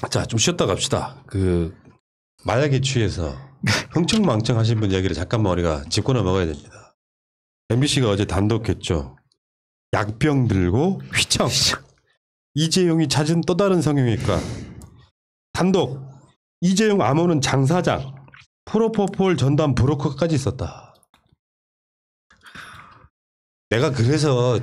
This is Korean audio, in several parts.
자, 좀 쉬었다 갑시다. 마약에 취해서 흥청망청 하신 분 이야기를 잠깐만 우리가 짚고 넘어가야 됩니다. MBC가 어제 단독했죠. 약병 들고 휘청. 이재용이 찾은 또 다른 성형외과. 단독. 이재용 암호는 장사장. 프로포폴 전담 브로커까지 있었다. 내가 그래서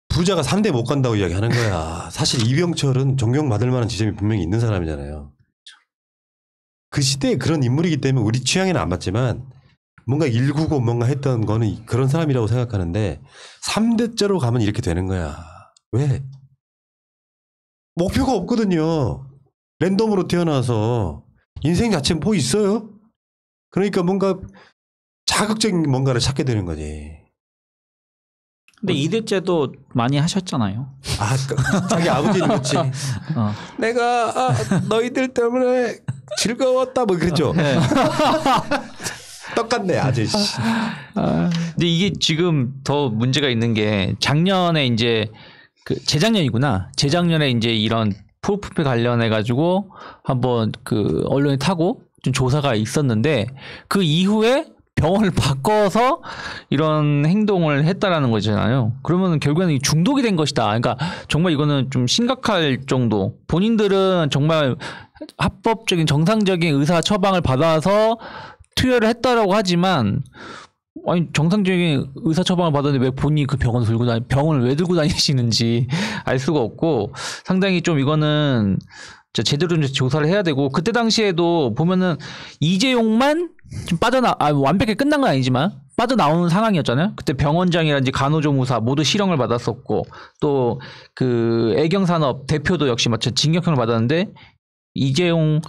부자가 3대 못 간다고 이야기하는 거야. 사실 이병철은 존경받을 만한 지점이 분명히 있는 사람이잖아요. 그 시대에 그런 인물이기 때문에 우리 취향에는 안 맞지만 뭔가 일구고 뭔가 했던 거는 그런 사람이라고 생각하는데 3대째로 가면 이렇게 되는 거야. 왜? 목표가 없거든요. 랜덤으로 태어나서 인생 자체는 뭐 있어요? 그러니까 뭔가 자극적인 뭔가를 찾게 되는 거지. 근데 2대째도 많이 하셨잖아요. 자기 아버지는 그렇지. 내가 너희들 때문에 즐거웠다 뭐 그랬죠. 네. 똑같네 아저씨. 근데 이게 지금 더 문제가 있는 게 작년에 이제 재작년이구나. 재작년에 이제 이런 프로포폴 관련해 가지고 한번 언론에 타고 좀 조사가 있었는데 그 이후에 병원을 바꿔서 이런 행동을 했다라는 거잖아요. 그러면 결국에는 중독이 된 것이다. 그러니까 정말 이거는 좀 심각할 정도. 본인들은 정말 합법적인 정상적인 의사 처방을 받아서 투여를 했다라고 하지만 아니 정상적인 의사 처방을 받았는데 왜 본인이 그 병원을 왜 들고 다니시는지 알 수가 없고 상당히 좀 이거는 제대로 좀 조사를 해야 되고 그때 당시에도 보면은 이재용만 좀 완벽하게 끝난 건 아니지만 빠져나오는 상황이었잖아요. 그때 병원장이라든지 간호조무사 모두 실형을 받았었고 또 애경산업 대표도 역시 마찬가지 징역형을 받았는데 이재용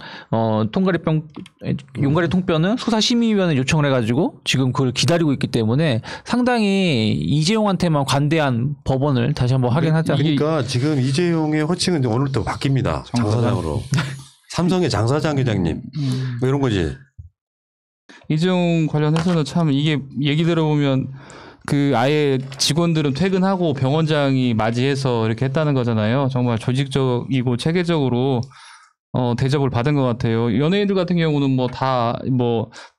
용가리 통뼈는 수사심의위원회 요청을 해가지고 지금 그걸 기다리고 있기 때문에 상당히 이재용한테만 관대한 법원을 다시 한번 하긴 하자. 그러니까 지금 이재용의 호칭은 오늘부터 바뀝니다. 장사장으로. 삼성의 장사장 회장님 뭐 이런 거지. 이재용 관련해서는 참 이게 얘기 들어보면 아예 직원들은 퇴근하고 병원장이 맞이해서 이렇게 했다는 거잖아요. 정말 조직적이고 체계적으로 대접을 받은 것 같아요. 연예인들 같은 경우는 다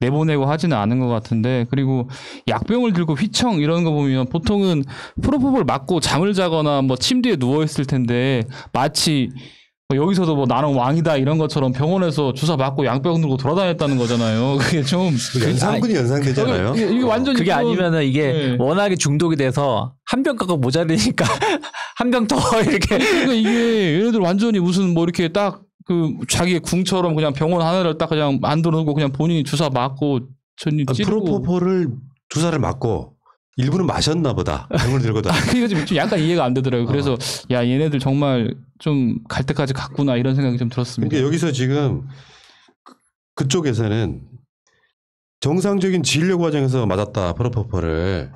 내보내고 하지는 않은 것 같은데, 그리고 약병을 들고 휘청 이런 거 보면 보통은 프로포폴 맞고 잠을 자거나 침대에 누워있을 텐데 마치 여기서도 나는 왕이다 이런 것처럼 병원에서 주사 맞고 양병 들고 돌아다녔다는 거잖아요. 그게 좀 연상군이 연상되잖아요. 이게 완전히 그게 아니면은 이게 네. 워낙에 중독이 돼서 한 병 갖고 모자르니까 한 병 더 이렇게. 그러니까 이게 얘네들 완전히 무슨 이렇게 딱 자기의 궁처럼 그냥 병원 하나를 딱 그냥 만들어놓고 그냥 본인이 주사 맞고 찌르고. 프로포폴을 주사를 맞고 일부는 마셨나 보다. 병을 들고 다. 그게 좀 약간 이해가 안 되더라고요. 그래서 야 얘네들 정말 좀 갈 때까지 갔구나 이런 생각이 좀 들었습니다. 그러니까 여기서 지금 그쪽에서는 정상적인 진료 과정에서 맞았다 프로포폴을.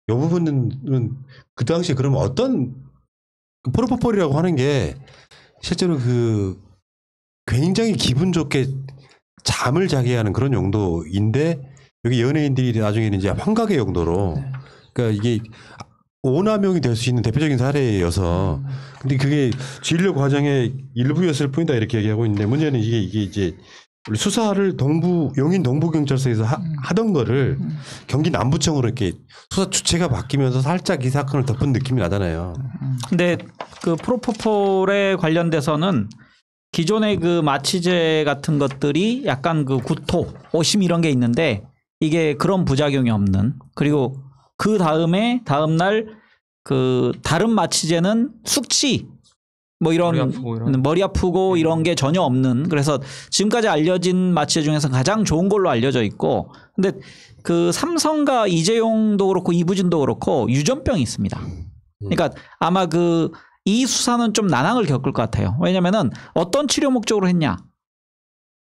이 부분은 그 당시에 그러면 어떤 프로포폴이라고 하는 게 실제로 굉장히 기분 좋게 잠을 자게 하는 그런 용도인데 여기 연예인들이 나중에는 이제 환각의 용도로 그러니까 이게 오남용이 될 수 있는 대표적인 사례여서 근데 그게 진료 과정의 일부였을 뿐이다 이렇게 얘기하고 있는데 문제는 이게 이제 수사를 용인 동부경찰서에서 하던 거를 경기 남부청으로 이렇게 수사 주체가 바뀌면서 살짝 이 사건을 덮은 느낌이 나잖아요. 근데 프로포폴에 관련돼서는 기존의 마취제 같은 것들이 약간 구토, 오심 이런 게 있는데 이게 그런 부작용이 없는, 그리고 다음날 다른 마취제는 숙취 이런 머리 아프고 이런 게 전혀 없는, 그래서 지금까지 알려진 마취제 중에서 가장 좋은 걸로 알려져 있고, 근데 삼성과 이재용도 그렇고 이부진도 그렇고 유전병이 있습니다. 그러니까 아마 이 수사는 좀 난항을 겪을 것 같아요. 왜냐면은 어떤 치료 목적으로 했냐.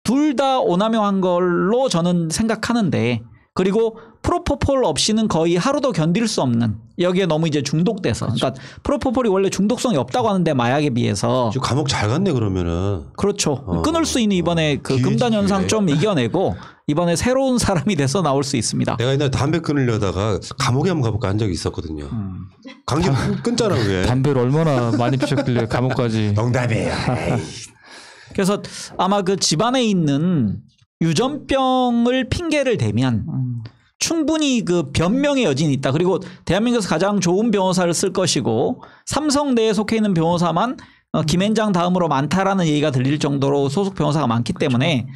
둘 다 오남용한 걸로 저는 생각하는데, 그리고 프로포폴 없이는 거의 하루도 견딜 수 없는, 여기에 너무 이제 중독돼서. 그렇죠. 그러니까 프로포폴이 원래 중독성이 없다고 하는데 마약에 비해서. 지금 감옥 잘 갔네 그러면은. 그렇죠. 끊을 수 있는 이번에 금단 현상 좀 이겨내고 이번에 새로운 사람이 돼서 나올 수 있습니다. 내가 옛날에 담배 끊으려다가 감옥에 한번 가볼까 한 적이 있었거든요. 강제 끊잖아 그게. 담배를 얼마나 많이 피셨길래 감옥까지. 농담이에요. 그래서 아마 그 집안에 있는 유전병을 핑계를 대면 충분히 그 변명의 여진이 있다. 그리고 대한민국에서 가장 좋은 변호사를 쓸 것이고 삼성 내에 속해 있는 변호사만 김앤장 다음으로 많다라는 얘기가 들릴 정도로 소속 변호사가 많기 때문에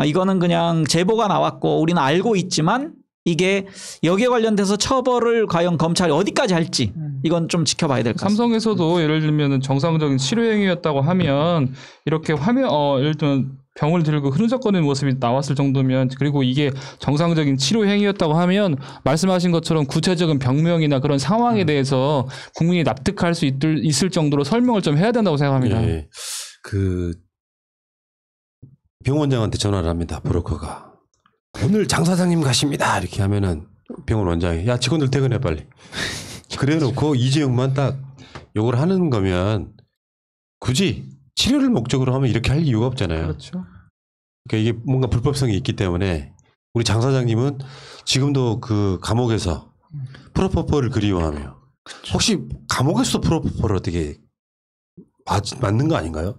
이거는 그냥 제보가 나왔고 우리는 알고 있지만 이게 여기에 관련돼서 처벌을 과연 검찰이 어디까지 할지 이건 좀 지켜봐야 될 것 같습니다. 삼성에서도 예를 들면 정상적인 치료 행위였다고 하면 이렇게 예를 들면 병을 들고 흐느적거리는 모습이 나왔을 정도면 그리고 이게 정상적인 치료 행위였다고 하면 말씀하신 것처럼 구체적인 병명이나 그런 상황에 대해서 국민이 납득할 수 있을 정도로 설명을 좀 해야 된다고 생각합니다. 예. 그 병원장한테 전화를 합니다. 브로커가. 오늘 장 사장님 가십니다. 이렇게 하면은 병원 원장이 야 직원들 퇴근해 빨리. 그래놓고 이재용만 딱 욕을 하는 거면 굳이 치료를 목적으로 하면 이렇게 할 이유가 없잖아요. 그렇죠. 그러니까 이게 뭔가 불법성이 있기 때문에 우리 장 사장님은 지금도 그 감옥에서 프로포폴을 그리워하며 혹시 감옥에서도 프로포폴을 어떻게 맞는 거 아닌가요?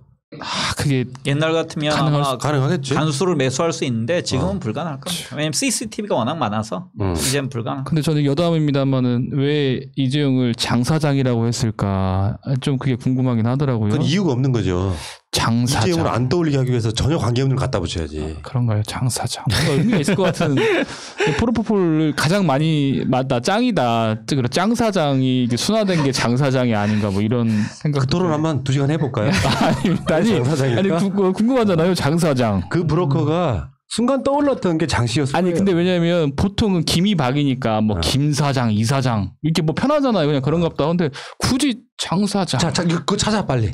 그게 옛날 같으면 아마 가능하겠지. 간수를 매수할 수 있는데 지금은 불가능할 겁니다. 왜냐하면 CCTV가 워낙 많아서 이제는 불가능. 근데 저는 여담입니다만은 왜 이재용을 장사장이라고 했을까 좀 그게 궁금하긴 하더라고요. 그건 이유가 없는 거죠. 장사장. 이재용을 안 떠올리게 하기 위해서 전혀 관계없는 걸 갖다 붙여야지. 그런가요? 장사장. 뭔가 의미가 있을 것 같은. 프로포폴을 가장 많이 맞다. 짱이다. 짱사장이 순화된 게 장사장이 아닌가 뭐 이런 생각. 그 토론 한번 2시간 해볼까요? 아니 궁금하잖아요. 장사장. 그 브로커가 순간 떠올랐던 게 장 씨였어요. 아니 근데 왜냐면 보통은 김이 박이니까 뭐 김 사장, 이 사장 이렇게 뭐 편하잖아요. 그냥 그런가 보다. 근데 굳이 장 사장. 자, 그거 찾아 빨리.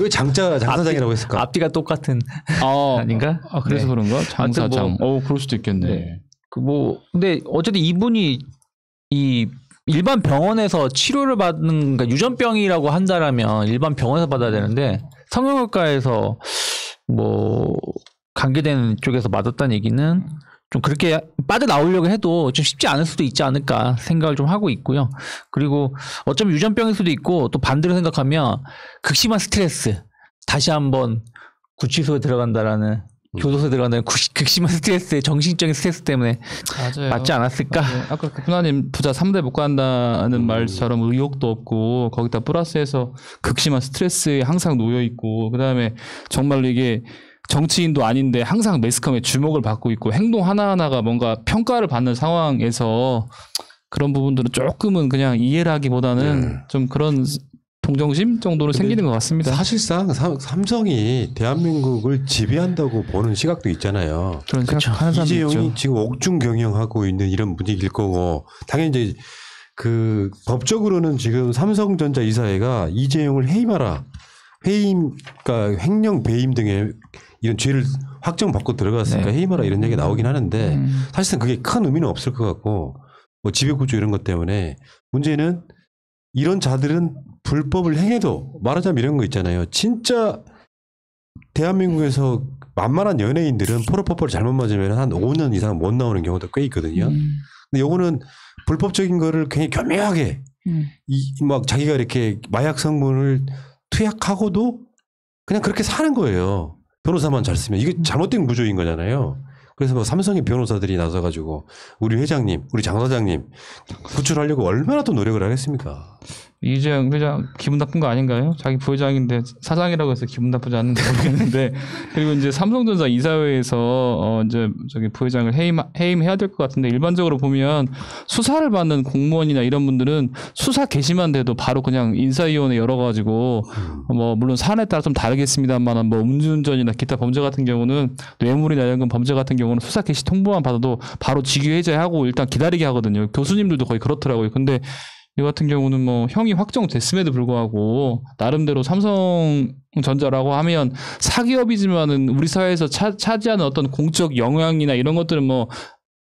왜 장 사장이라고 했을까? 앞뒤가 똑같은 아닌가? 그래서 네. 그런가? 장 사장. 뭐, 그럴 수도 있겠네. 네. 근데 어쨌든 이분이 이 일반 병원에서 치료를 받는 그러니까 유전병이라고 한다라면 일반 병원에서 받아야 되는데 성형외과에서 뭐 관계되는 쪽에서 맞았다는 얘기는 좀 그렇게 빠져나오려고 해도 좀 쉽지 않을 수도 있지 않을까 생각을 좀 하고 있고요. 그리고 어쩌면 유전병일 수도 있고 또 반대로 생각하면 극심한 스트레스 다시 한번 구치소에 들어간다라는 교도소에 들어간다는 극심한 스트레스 정신적인 스트레스 때문에 맞아요. 맞지 않았을까? 맞아요. 아까 그 군하님 부자 3대 못 간다는 말처럼 의욕도 없고 거기다 플러스해서 극심한 스트레스에 항상 놓여 있고 그다음에 정말로 이게 정치인도 아닌데 항상 매스컴에 주목을 받고 있고 행동 하나하나가 뭔가 평가를 받는 상황에서 그런 부분들은 조금은 그냥 이해를 하기보다는 좀 그런 동정심 정도로 생기는 것 같습니다. 사실상 삼성이 대한민국을 지배한다고 보는 시각도 있잖아요. 그런 생각하는 사람도 이재용이 있죠. 지금 옥중 경영하고 있는 이런 분위기일 거고 당연히 이제 그 법적으로는 지금 삼성전자 이사회가 이재용을 해임하라. 그러니까 횡령 배임 등의 이런 죄를 확정받고 들어갔으니까 해임하라 이런 얘기가 나오긴 하는데 사실상 그게 큰 의미는 없을 것 같고 뭐 지배구조 이런 것 때문에 문제는 이런 자들은 불법을 행해도 말하자면 이런 거 있잖아요. 진짜 대한민국에서 만만한 연예인들은 프로포폴 잘못 맞으면 한 5년 이상 못 나오는 경우도 꽤 있거든요. 근데 요거는 불법적인 거를 굉장히 교묘하게 막 자기가 이렇게 마약 성분을 투약하고도 그냥 그렇게 사는 거예요. 변호사만 잘 쓰면. 이게 잘못된 구조인 거잖아요. 그래서 뭐 삼성의 변호사들이 나서가지고 우리 회장님, 우리 장 사장님 구출하려고 얼마나 또 노력을 하겠습니까? 이재용 회장 기분 나쁜 거 아닌가요? 자기 부회장인데 사장이라고 해서 기분 나쁘지 않는지 모르겠는데 그리고 이제 삼성전자 이사회에서 이제 저기 부회장을 해임해야 될 것 같은데 일반적으로 보면 수사를 받는 공무원이나 이런 분들은 수사 개시만 돼도 바로 그냥 인사위원회 열어가지고 뭐 물론 사안에 따라 좀 다르겠습니다만 뭐 음주운전이나 기타 범죄 같은 경우는 뇌물이나 연금 범죄 같은 경우는 수사 개시 통보만 받아도 바로 직위 해제하고 일단 기다리게 하거든요. 교수님들도 거의 그렇더라고요. 근데 이 같은 경우는 뭐 형이 확정됐음에도 불구하고 나름대로 삼성전자라고 하면 사기업이지만은 우리 사회에서 차지하는 어떤 공적 영향이나 이런 것들은 뭐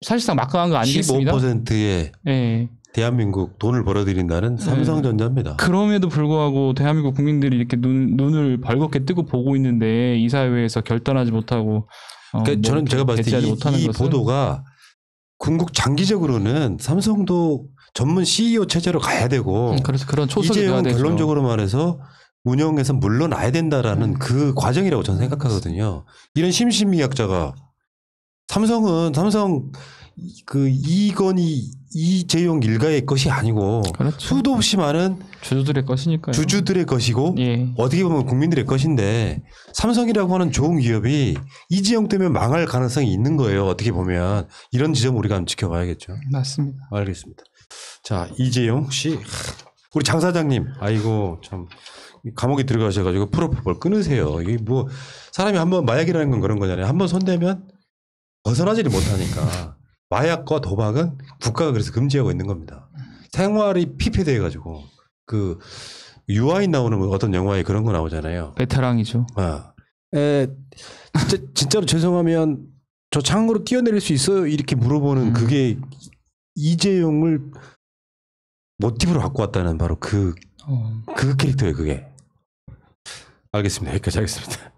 사실상 막강한 거 아니겠습니까? 15%의 네. 대한민국 돈을 벌어들인다는 삼성전자입니다. 그럼에도 불구하고 대한민국 국민들이 이렇게 눈을 벌겋게 뜨고 보고 있는데 이사회에서 결단하지 못하고 그러니까 저는 제가 봤을 때 이 보도가 궁극 장기적으로는 삼성도 전문 CEO 체제로 가야 되고 그래서 그런 초석이 돼야 이재용 되죠. 결론적으로 말해서 운영에서 물러나야 된다라는 그 과정이라고 저는 생각하거든요. 이런 심신미약자가 삼성 그 이건희 이재용 일가의 것이 아니고 그렇죠. 수도 없이 많은 주주들의 것이니까요. 주주들의 것이고 예. 어떻게 보면 국민들의 것인데 삼성이라고 하는 좋은 기업이 이재용 때문에 망할 가능성이 있는 거예요. 어떻게 보면 이런 지점 우리가 한번 지켜봐야겠죠. 맞습니다. 알겠습니다. 자, 이재용 씨, 우리 장 사장님, 아이고 참 감옥에 들어가셔가지고 프로포폴 끊으세요. 이게 뭐 사람이 한번 마약이라는 건 그런 거잖아요. 한번 손대면 벗어나지를 못하니까 마약과 도박은 국가가 그래서 금지하고 있는 겁니다. 생활이 피폐돼가지고 그 유아인 나오는 어떤 영화에 그런 거 나오잖아요. 베테랑이죠. 아, 진짜로 죄송하면 저 창으로 뛰어내릴 수 있어요? 이렇게 물어보는 그게 이재용을 모티브로 갖고 왔다는 바로 그 캐릭터예요, 그게. 알겠습니다. 여기까지 하겠습니다.